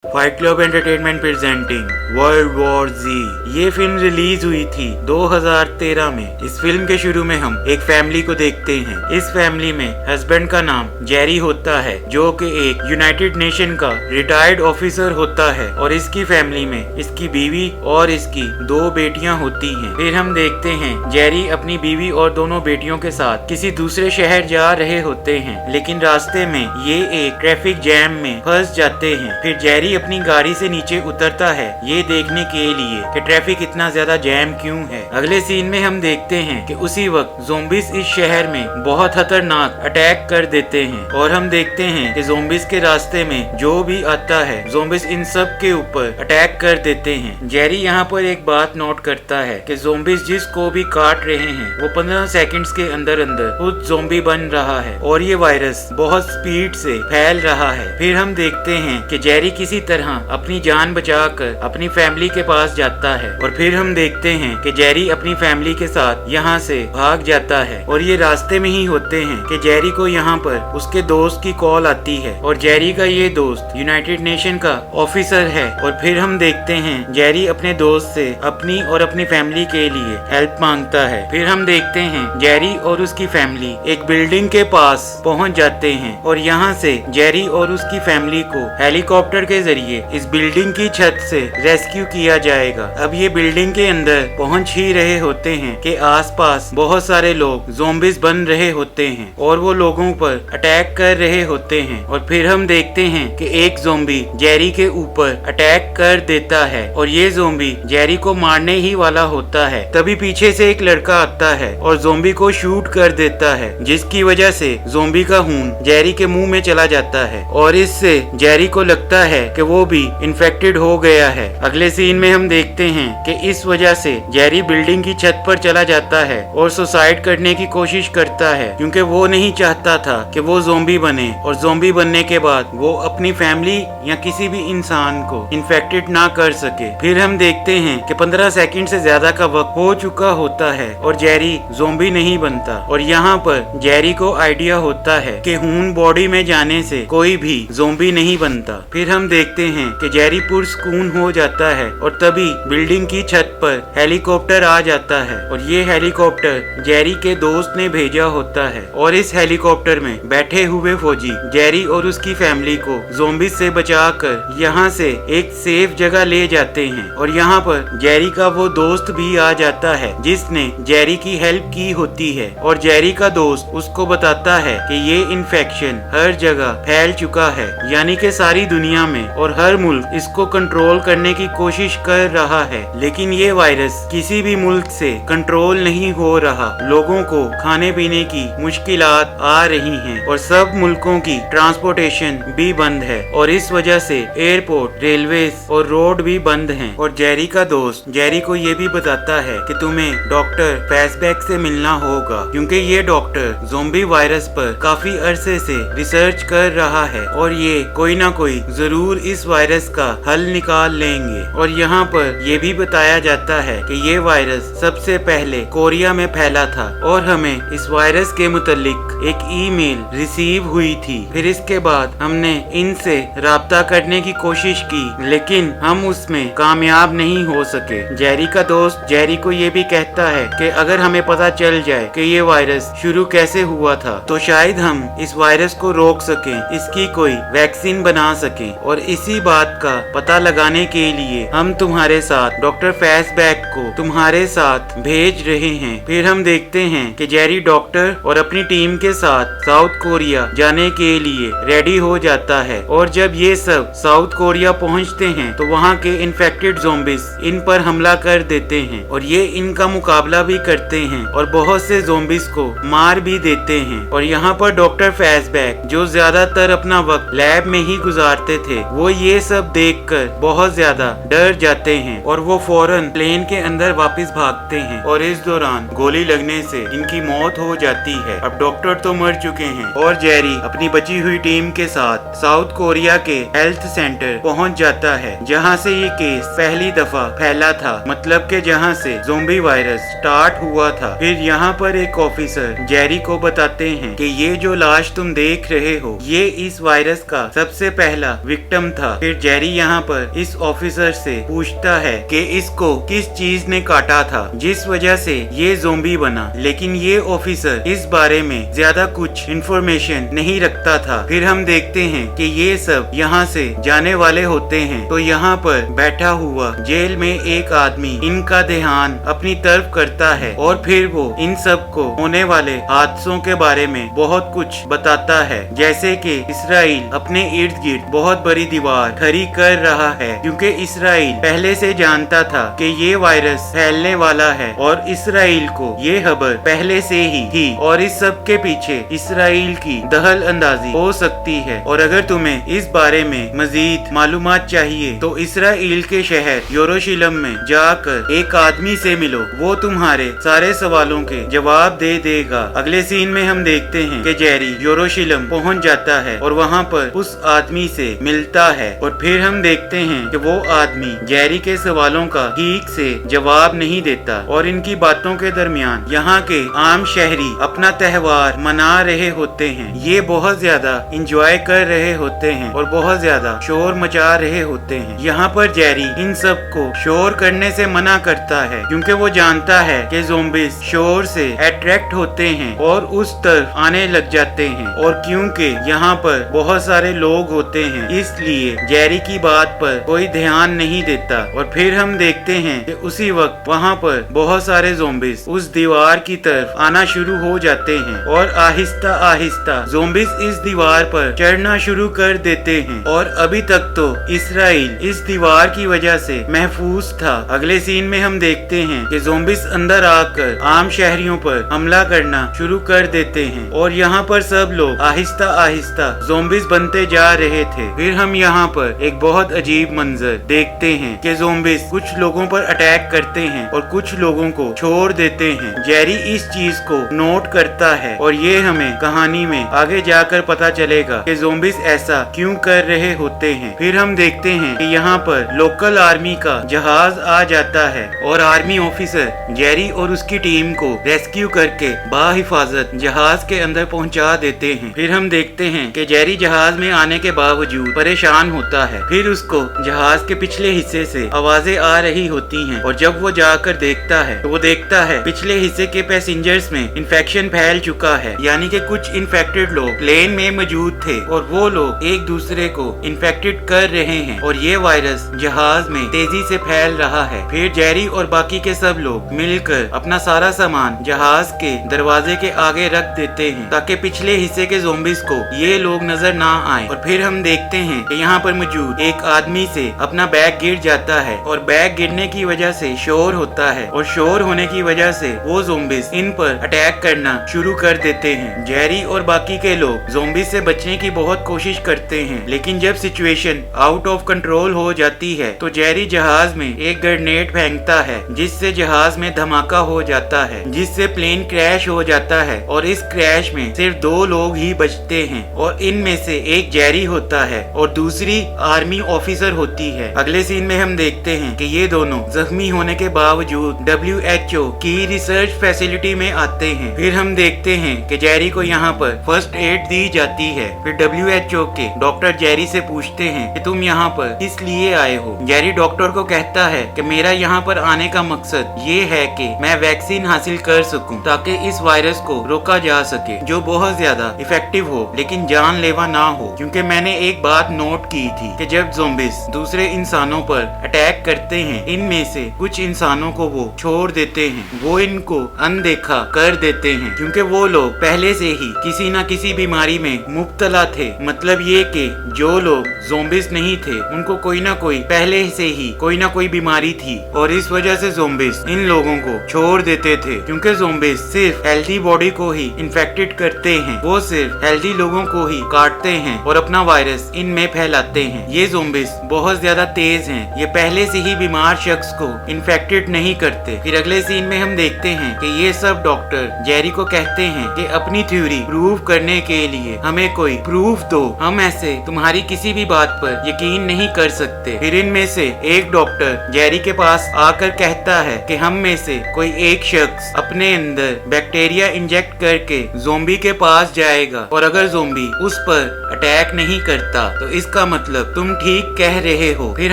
Fight club entertainment presenting world war Z. ये film release हुई थी 2013 में। इस फिल्म के शुरू में हम एक फैमिली को देखते हैं। इस फैमिली में हस्बैंड का नाम जेरी होता है, जो कि एक यूनाइटेड नेशन का रिटायर्ड ऑफिसर होता है, और इसकी फैमिली में इसकी बीवी और इसकी 2 बेटियां होती हैं। फिर हम देखते हैं जेरी अपनी बीवी और दोनों बेटियों के साथ किसी दूसरे शहर जा रहे होते हैं, लेकिन रास्ते में ये एक ट्रैफिक जैम में फंस जाते हैं। फिर जेरी अपनी गाड़ी से नीचे उतरता है ये देखने के लिए कि ट्रैफिक इतना ज्यादा जैम क्यों है। अगले सीन में हम देखते हैं कि उसी वक्त ज़ोंबीज इस शहर में बहुत खतरनाक अटैक कर देते हैं, और हम देखते हैं कि ज़ोंबीज के रास्ते में जो भी आता है ज़ोंबीज इन सब के ऊपर अटैक कर देते हैं। जेरी यहाँ पर एक बात नोट करता है कि ज़ोंबीज जिसको भी काट रहे हैं वो 15 सेकंड्स के अंदर अंदर खुद ज़ोंबी बन रहा है, और ये वायरस बहुत स्पीड से फैल रहा है। फिर हम देखते हैं कि जेरी किसी तरह अपनी जान बचाकर अपनी फैमिली के पास जाता है, और फिर हम देखते हैं कि जेरी अपनी फैमिली के साथ यहाँ से भाग जाता है। और ये रास्ते में ही होते हैं कि जेरी को यहाँ पर उसके दोस्त की कॉल आती है, और जेरी का ये दोस्त यूनाइटेड नेशन का ऑफिसर है। और फिर हम देखते हैं जेरी अपने दोस्त से अपनी और अपनी फैमिली के लिए हेल्प मांगता है। फिर हम देखते हैं जेरी और उसकी फैमिली एक बिल्डिंग के पास पहुँच जाते हैं, और यहाँ से जेरी और उसकी फैमिली को हेलीकॉप्टर के जरिए इस बिल्डिंग की छत से रेस्क्यू किया जाएगा। अब ये बिल्डिंग के अंदर पहुंच ही रहे होते हैं कि आसपास बहुत सारे लोग ज़ोंबीज बन रहे होते हैं, और वो लोगों पर अटैक कर रहे होते हैं। और फिर हम देखते हैं कि एक ज़ोंबी जेरी के ऊपर अटैक कर देता है, और ये ज़ोंबी जेरी को मारने ही वाला होता है। तभी पीछे से एक लड़का आता है और ज़ोंबी को शूट कर देता है, जिसकी वजह से ज़ोंबी का खून जेरी के मुंह में चला जाता है, और इससे जेरी को लगता है कि वो भी इन्फेक्टेड हो गया है। अगले सीन में हम देखते हैं कि इस वजह से जेरी बिल्डिंग की छत पर चला जाता है और सुसाइड करने की कोशिश करता है, क्योंकि वो नहीं चाहता था कि वो ज़ोंबी बने, और ज़ोंबी बनने के बाद वो अपनी फैमिली या किसी भी इंसान को इन्फेक्टेड ना कर सके। फिर हम देखते हैं कि 15 सेकंड से ज्यादा का वक्त हो चुका होता है और जेरी ज़ोंबी नहीं बनता। और यहाँ पर जेरी को आइडिया होता है कि खून बॉडी में जाने से कोई भी ज़ोंबी नहीं बनता। फिर हम देखते हैं कि जेरी पुरस्कून हो जाता है, और तभी बिल्डिंग की छत पर हेलीकॉप्टर आ जाता है, और ये हेलीकॉप्टर जेरी के दोस्त ने भेजा होता है। और इस हेलीकॉप्टर में बैठे हुए फौजी जेरी और उसकी फैमिली को ज़ोंबीज से बचाकर यहाँ से एक सेफ जगह ले जाते हैं। और यहाँ पर जेरी का वो दोस्त भी आ जाता है जिसने जेरी की हेल्प की होती है, और जेरी का दोस्त उसको बताता है कि ये इन्फेक्शन हर जगह फैल चुका है, यानी कि सारी दुनिया में, और हर मुल्क इसको कंट्रोल करने की कोशिश कर रहा है, लेकिन ये वायरस किसी भी मुल्क से कंट्रोल नहीं हो रहा। लोगों को खाने पीने की मुश्किलात आ रही हैं, और सब मुल्कों की ट्रांसपोर्टेशन भी बंद है, और इस वजह से एयरपोर्ट, रेलवे और रोड भी बंद हैं। और जेरी का दोस्त जेरी को ये भी बताता है कि तुम्हें डॉक्टर फैसबैक से मिलना होगा, क्योंकि ये डॉक्टर ज़ोंबी वायरस पर काफी अरसे से रिसर्च कर रहा है, और ये कोई ना कोई जरूर इस वायरस का हल निकाल लेंगे। और यहाँ पर यह भी बताया जाता है कि ये वायरस सबसे पहले कोरिया में फैला था, और हमें इस वायरस के मुतालिक एक ईमेल रिसीव हुई थी। फिर इसके बाद हमने इनसे राब्ता करने की कोशिश की, लेकिन हम उसमें कामयाब नहीं हो सके। जेरी का दोस्त जेरी को ये भी कहता है कि अगर हमें पता चल जाए कि ये वायरस शुरू कैसे हुआ था, तो शायद हम इस वायरस को रोक सकें, इसकी कोई वैक्सीन बना सकें। और इसी बात का पता लगाने के लिए हम तुम्हारे साथ डॉक्टर फैसबैक को तुम्हारे साथ भेज रहे हैं। फिर हम देखते हैं कि जेरी डॉक्टर और अपनी टीम के साथ साउथ कोरिया जाने के लिए रेडी हो जाता है, और जब ये सब साउथ कोरिया पहुंचते हैं तो वहां के इन्फेक्टेड ज़ोंबीज इन पर हमला कर देते हैं, और ये इनका मुकाबला भी करते हैं और बहुत से ज़ोंबीज को मार भी देते हैं। और यहाँ पर डॉक्टर फैसबैक, जो ज्यादातर अपना वक्त लैब में ही गुजारते थे, वो ये सब देखकर बहुत ज्यादा डर जाते हैं, और वो फौरन प्लेन के अंदर वापस भागते हैं, और इस दौरान गोली लगने से इनकी मौत हो जाती है। अब डॉक्टर तो मर चुके हैं, और जेरी अपनी बची हुई टीम के साथ साउथ कोरिया के हेल्थ सेंटर पहुंच जाता है, जहां से ये केस पहली दफा फैला था, मतलब कि जहां से ज़ोंबी वायरस स्टार्ट हुआ था। फिर यहाँ पर एक ऑफिसर जेरी को बताते हैं कि ये जो लाश तुम देख रहे हो, ये इस वायरस का सबसे पहला विक्टिम मालूम था। फिर जेरी यहाँ पर इस ऑफिसर से पूछता है कि इसको किस चीज ने काटा था जिस वजह से ये ज़ोंबी बना, लेकिन ये ऑफिसर इस बारे में ज्यादा कुछ इंफॉर्मेशन नहीं रखता था। फिर हम देखते हैं कि ये सब यहाँ से जाने वाले होते हैं, तो यहाँ पर बैठा हुआ जेल में एक आदमी इनका ध्यान अपनी तरफ करता है और फिर वो इन सब को होने वाले हादसों के बारे में बहुत कुछ बताता है, जैसे कि इसराइल अपने इर्द गिर्द बहुत बड़ी दीवार खड़ी कर रहा है क्योंकि इसराइल पहले से जानता था कि ये वायरस फैलने वाला है और इसराइल को ये खबर पहले से ही थी और इस सब के पीछे इसराइल की दखल अंदाजी हो सकती है। और अगर तुम्हें इस बारे में मजीद मालूमात चाहिए तो इसराइल के शहर यरूशलेम में जाकर एक आदमी से मिलो, वो तुम्हारे सारे सवालों के जवाब दे देगा। अगले सीन में हम देखते हैं कि जेरी यरूशलेम पहुंच जाता है और वहां पर उस आदमी से मिलता है और फिर हम देखते हैं कि वो आदमी जेरी के सवालों का ठीक से जवाब नहीं देता और इनकी बातों के दरमियान यहाँ के आम शहरी अपना त्योहार मना रहे होते हैं। ये बहुत ज्यादा इंजॉय कर रहे होते हैं और बहुत ज्यादा शोर मचा रहे होते हैं। यहाँ पर जेरी इन सब को शोर करने से मना करता है क्योंकि वो जानता है कि ज़ोंबीज शोर से अट्रैक्ट होते हैं और उस तरफ आने लग जाते हैं और क्योंकि यहाँ पर बहुत सारे लोग होते हैं इसलिए जेरी की बात पर कोई ध्यान नहीं देता। और फिर हम देखते हैं कि उसी वक्त वहाँ पर बहुत सारे ज़ोंबीज उस दीवार की तरफ आना शुरू हो जाते हैं और आहिस्ता आहिस्ता ज़ोंबीज इस दीवार पर चढ़ना शुरू कर देते हैं और अभी तक तो इसराइल इस दीवार की वजह से महफूज था। अगले सीन में हम देखते हैं कि ज़ोंबीज अंदर आकर आम शहरियों पर हमला करना शुरू कर देते हैं और यहाँ पर सब लोग आहिस्ता आहिस्ता ज़ोंबीज बनते जा रहे थे। फिर हम यहाँ पर एक बहुत अजीब मंजर देखते हैं कि ज़ोंबीज कुछ लोगों पर अटैक करते हैं और कुछ लोगों को छोड़ देते हैं। जेरी इस चीज को नोट करता है और ये हमें कहानी में आगे जाकर पता चलेगा कि ज़ोंबीज ऐसा क्यों कर रहे होते हैं। फिर हम देखते हैं कि यहाँ पर लोकल आर्मी का जहाज आ जाता है और आर्मी ऑफिसर जेरी और उसकी टीम को रेस्क्यू करके बाहिफाजत जहाज के अंदर पहुंचा देते हैं। फिर हम देखते हैं कि जेरी जहाज में आने के बावजूद परेशान होता है। फिर उसको जहाज के पिछले हिस्से से आवाजें आ रही होती हैं और जब वो जाकर देखता है तो वो देखता है पिछले हिस्से के पैसेंजर्स में इन्फेक्शन फैल चुका है, यानी कि कुछ इन्फेक्टेड लोग प्लेन में मौजूद थे और वो लोग एक दूसरे को इन्फेक्टेड कर रहे हैं और ये वायरस जहाज में तेजी से फैल रहा है। फिर जेरी और बाकी के सब लोग मिलकर अपना सारा सामान जहाज के दरवाजे के आगे रख देते हैं ताकि पिछले हिस्से के ज़ोंबीज को ये लोग नजर ना आए। और फिर हम देखते हैं कि यहाँ पर मौजूद एक आदमी से अपना बैग गिर जाता है और बैग गिरने की वजह से शोर होता है और शोर होने की वजह से वो ज़ोंबीज इन पर अटैक करना शुरू कर देते हैं। जेरी और बाकी के लोग ज़ोंबीज से बचने की बहुत कोशिश करते हैं, लेकिन जब सिचुएशन आउट ऑफ कंट्रोल हो जाती है तो जेरी जहाज में एक ग्रेनेड फेंकता है जिससे जहाज में धमाका हो जाता है, जिससे प्लेन क्रैश हो जाता है और इस क्रैश में सिर्फ 2 लोग ही बचते हैं और इनमें से एक जेरी होता है और दूसरी आर्मी ऑफिसर होती है। अगले सीन में हम देखते हैं कि ये दोनों जख्मी होने के बावजूद WHO की रिसर्च फैसिलिटी में आते हैं। फिर हम देखते हैं कि जेरी को यहाँ पर फर्स्ट एड दी जाती है। फिर WHO के डॉक्टर जेरी से पूछते हैं कि तुम यहाँ पर किस लिए आए हो। जेरी डॉक्टर को कहता है कि मेरा यहाँ पर आने का मकसद ये है कि मैं वैक्सीन हासिल कर सकूं ताकि इस वायरस को रोका जा सके जो बहुत ज्यादा इफेक्टिव हो लेकिन जानलेवा ना हो, क्योंकि मैंने एक बात नोट की थी कि जब ज़ोंबीज दूसरे इंसानों पर अटैक करते हैं इनमें से कुछ इंसानों को वो छोड़ देते हैं, वो इनको अनदेखा कर देते हैं क्योंकि वो लोग पहले से ही किसी न किसी बीमारी में मुब्तला थे। मतलब ये कि जो लोग ज़ोंबीज नहीं थे उनको कोई ना कोई पहले से ही कोई ना कोई बीमारी थी और इस वजह से ज़ोंबीज इन लोगों को छोड़ देते थे क्योंकि ज़ोंबीज सिर्फ हेल्दी बॉडी को ही इन्फेक्टेड करते हैं, वो सिर्फ हेल्दी लोगों को ही काटते हैं और अपना वायरस इनमें फैलाते हैं। ये ज़ोंबीज बहुत ज्यादा तेज हैं, ये पहले से ही बीमार शख्स को इन्फेक्टेड नहीं करते। फिर अगले सीन में हम देखते हैं कि ये सब डॉक्टर जेरी को कहते हैं कि अपनी थ्योरी प्रूव करने के लिए हमें कोई प्रूफ दो, हम ऐसे तुम्हारी किसी भी बात पर यकीन नहीं कर सकते। फिर इनमें से एक डॉक्टर जेरी के पास आकर कहता है कि हम में से कोई एक शख्स अपने अंदर अंदर बैक्टीरिया इंजेक्ट करके ज़ोंबी के पास जाएगा और अगर ज़ोंबी उस पर अटैक नहीं करता तो इसका मतलब तुम ठीक कह रहे हो। फिर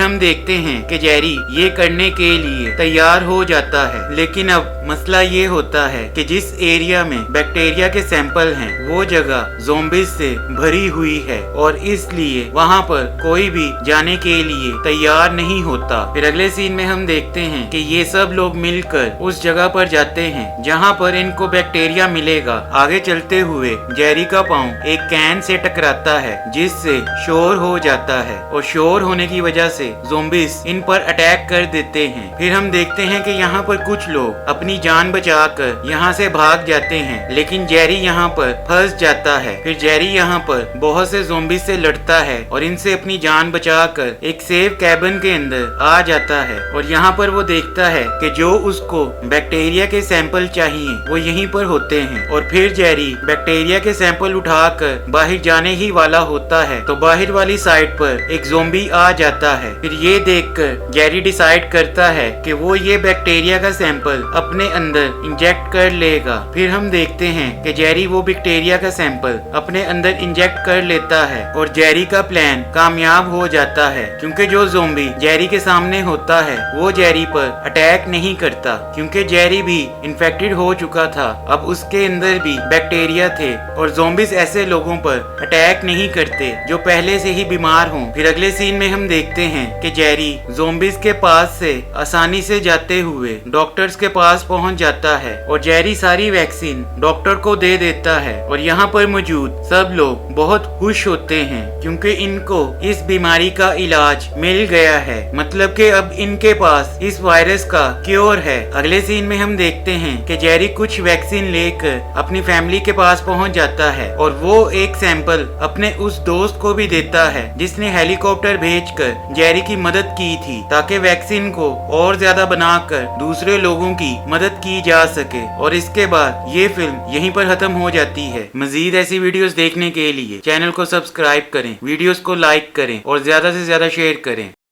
हम देखते हैं कि जेरी ये करने के लिए तैयार हो जाता है, लेकिन अब मसला ये होता है कि जिस एरिया में बैक्टीरिया के सैंपल हैं वो जगह ज़ोंबीज से भरी हुई है और इसलिए वहाँ पर कोई भी जाने के लिए तैयार नहीं होता। फिर अगले सीन में हम देखते हैं कि ये सब लोग मिलकर उस जगह पर जाते हैं जहाँ पर इनको बैक्टीरिया मिलेगा। आगे चलते हुए जेरी का पाँव एक कैन से टकराता है जिससे शोर हो जाता है और शोर होने की वजह से ज़ोंबीज इन पर अटैक कर देते हैं। फिर हम देखते हैं कि यहाँ पर कुछ लोग अपनी जान बचाकर यहाँ से भाग जाते हैं, लेकिन जेरी यहाँ पर फंस जाता है। फिर जेरी यहाँ पर बहुत से ज़ोंबीज से लड़ता है और इनसे अपनी जान बचाकर एक सेफ कैबिन के अंदर आ जाता है और यहाँ पर वो देखता है कि जो उसको बैक्टीरिया के सैंपल चाहिए वो यहीं पर होते हैं। और फिर जेरी बैक्टीरिया के सैंपल उठाकर बाहर जाने ही वाला होता है तो बाहर वाली साइड पर एक ज़ोंबी आ जाता है। फिर ये देखकर जेरी डिसाइड करता है कि वो ये बैक्टीरिया का सैंपल अपने अंदर इंजेक्ट कर लेगा। फिर हम देखते हैं कि जेरी वो बैक्टीरिया का सैंपल अपने अंदर इंजेक्ट कर लेता है और जेरी का प्लान कामयाब हो जाता है, क्योंकि जो ज़ोंबी जेरी के सामने होता है वो जेरी पर अटैक नहीं करता, क्योंकि जेरी भी इन्फेक्टेड हो चुका था। अब उसके अंदर भी बैक्टीरिया थे और ज़ोंबीज ऐसे लोगों पर अटैक नहीं करते जो पहले से ही बीमार हों। फिर अगले सीन में हम देखते हैं कि जेरी ज़ोंबीज के पास से आसानी से जाते हुए डॉक्टर्स के पास पहुंच जाता है और जेरी सारी वैक्सीन डॉक्टर को दे देता है और यहाँ पर मौजूद सब लोग बहुत खुश होते हैं क्योंकि इनको इस बीमारी का इलाज मिल गया है, मतलब कि अब इनके पास इस वायरस का क्योर है। अगले सीन में हम देखते हैं कि जेरी कुछ वैक्सीन लेकर अपनी फैमिली के पास पहुंच जाता है और वो एक सैंपल अपने उस दोस्त को भी देता है जिसने हेलीकॉप्टर भेजकर जेरी की मदद की थी ताकि वैक्सीन को और ज्यादा बनाकर दूसरे लोगों की मदद की जा सके। और इसके बाद ये फिल्म यहीं पर खत्म हो जाती है। मजीद ऐसी वीडियोस देखने के लिए चैनल को सब्सक्राइब करें, वीडियोस को लाइक करें और ज्यादा से ज्यादा शेयर करें।